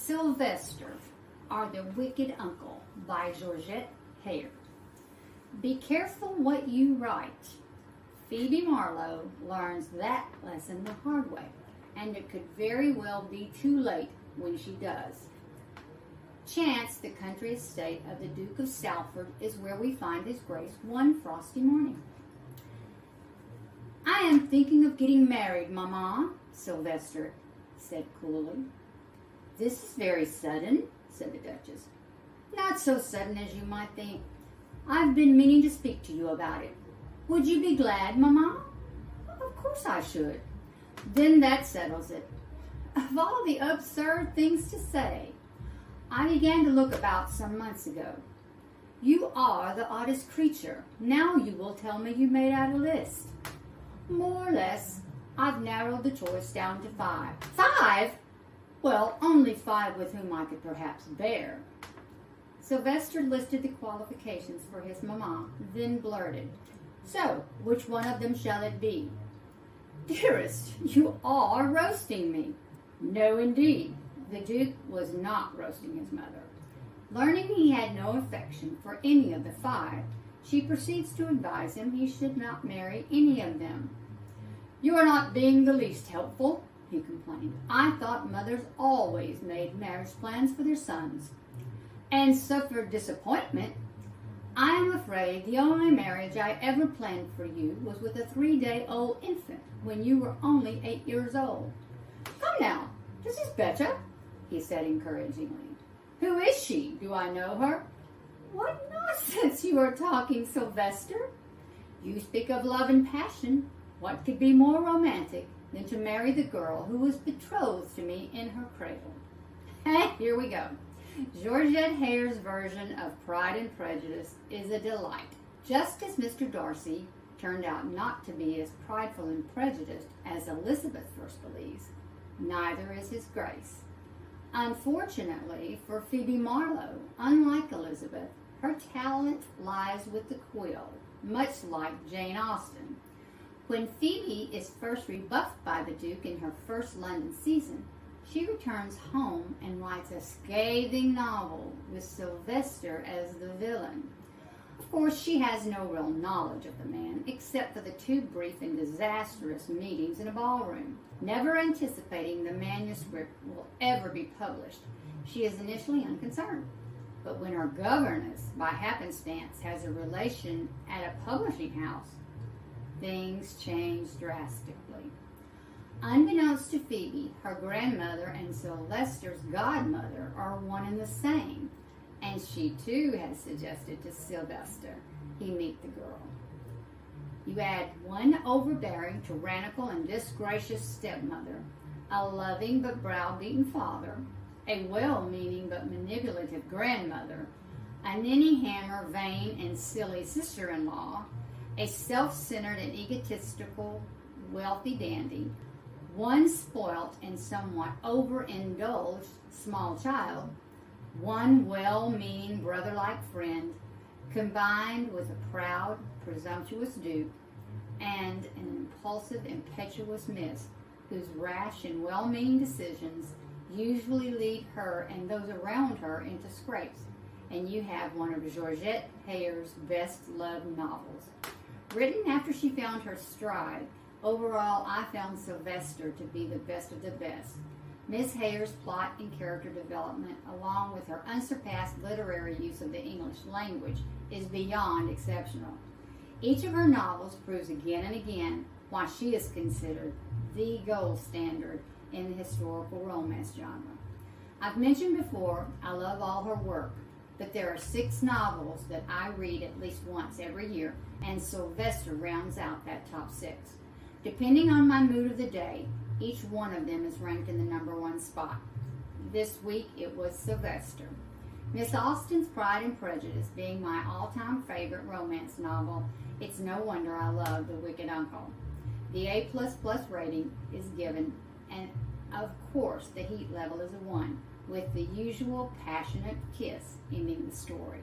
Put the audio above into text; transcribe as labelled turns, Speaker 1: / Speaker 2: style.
Speaker 1: Sylvester, or the Wicked Uncle by Georgette Heyer. Be careful what you write. Phoebe Marlowe learns that lesson the hard way, and it could very well be too late when she does. Chance, the country estate of the Duke of Salford, is where we find his grace one frosty morning. "I am thinking of getting married, Mamma," Sylvester said coolly. "This is very sudden," said the Duchess. "Not so sudden as you might think. I've been meaning to speak to you about it. Would you be glad, Mamma?" "Of course I should." "Then that settles it. Of all the absurd things to say, I began to look about some months ago. You are the oddest creature. Now you will tell me you made out a list." "More or less. I've narrowed the choice down to 5. 5? Well, only 5 with whom I could perhaps bear." Sylvester listed the qualifications for his mamma, then blurted, "So, which one of them shall it be?" "Dearest, you are roasting me." "No, indeed." The Duke was not roasting his mother. Learning he had no affection for any of the 5, she proceeds to advise him he should not marry any of them. "You are not being the least helpful," he complained. "I thought mothers always made marriage plans for their sons." "And suffered disappointment." "I am afraid the only marriage I ever planned for you was with a 3-day-old infant when you were only 8 years old." "Come now, this is better," he said encouragingly. "Who is she? Do I know her?" "What nonsense you are talking, Sylvester. You speak of love and passion. What could be more romantic than to marry the girl who was betrothed to me in her cradle?" Here we go. Georgette Heyer's version of Pride and Prejudice is a delight. Just as Mr. Darcy turned out not to be as prideful and prejudiced as Elizabeth first believes, neither is his grace. Unfortunately for Phoebe Marlowe, unlike Elizabeth, her talent lies with the quill, much like Jane Austen. When Phoebe is first rebuffed by the Duke in her first London season, she returns home and writes a scathing novel with Sylvester as the villain. Of course, she has no real knowledge of the man, except for the 2 brief and disastrous meetings in a ballroom. Never anticipating the manuscript will ever be published, she is initially unconcerned. But when her governess, by happenstance, has a relation at a publishing house, things change drastically. Unbeknownst to Phoebe, her grandmother and Sylvester's godmother are one and the same, and she too has suggested to Sylvester he meet the girl. You add one overbearing, tyrannical, and disgracious stepmother, a loving but browbeaten father, a well-meaning but manipulative grandmother, a ninny-hammer, vain, and silly sister-in-law, a self-centered and egotistical, wealthy dandy, one spoilt and somewhat overindulged small child, one well-meaning brother-like friend, combined with a proud, presumptuous duke, and an impulsive, impetuous miss, whose rash and well-meaning decisions usually lead her and those around her into scrapes, and you have one of Georgette Heyer's best-loved novels. Written after she found her stride, overall I found Sylvester to be the best of the best. Miss Heyer's plot and character development, along with her unsurpassed literary use of the English language, is beyond exceptional. Each of her novels proves again and again why she is considered the gold standard in the historical romance genre. I've mentioned before, I love all her work, but there are 6 novels that I read at least once every year, and Sylvester rounds out that top 6. Depending on my mood of the day, each one of them is ranked in the number 1 spot. This week it was Sylvester. Miss Austen's Pride and Prejudice being my all-time favorite romance novel, it's no wonder I love The Wicked Uncle. The A++ rating is given, and of course the heat level is a 1, with the usual passionate kiss ending the story.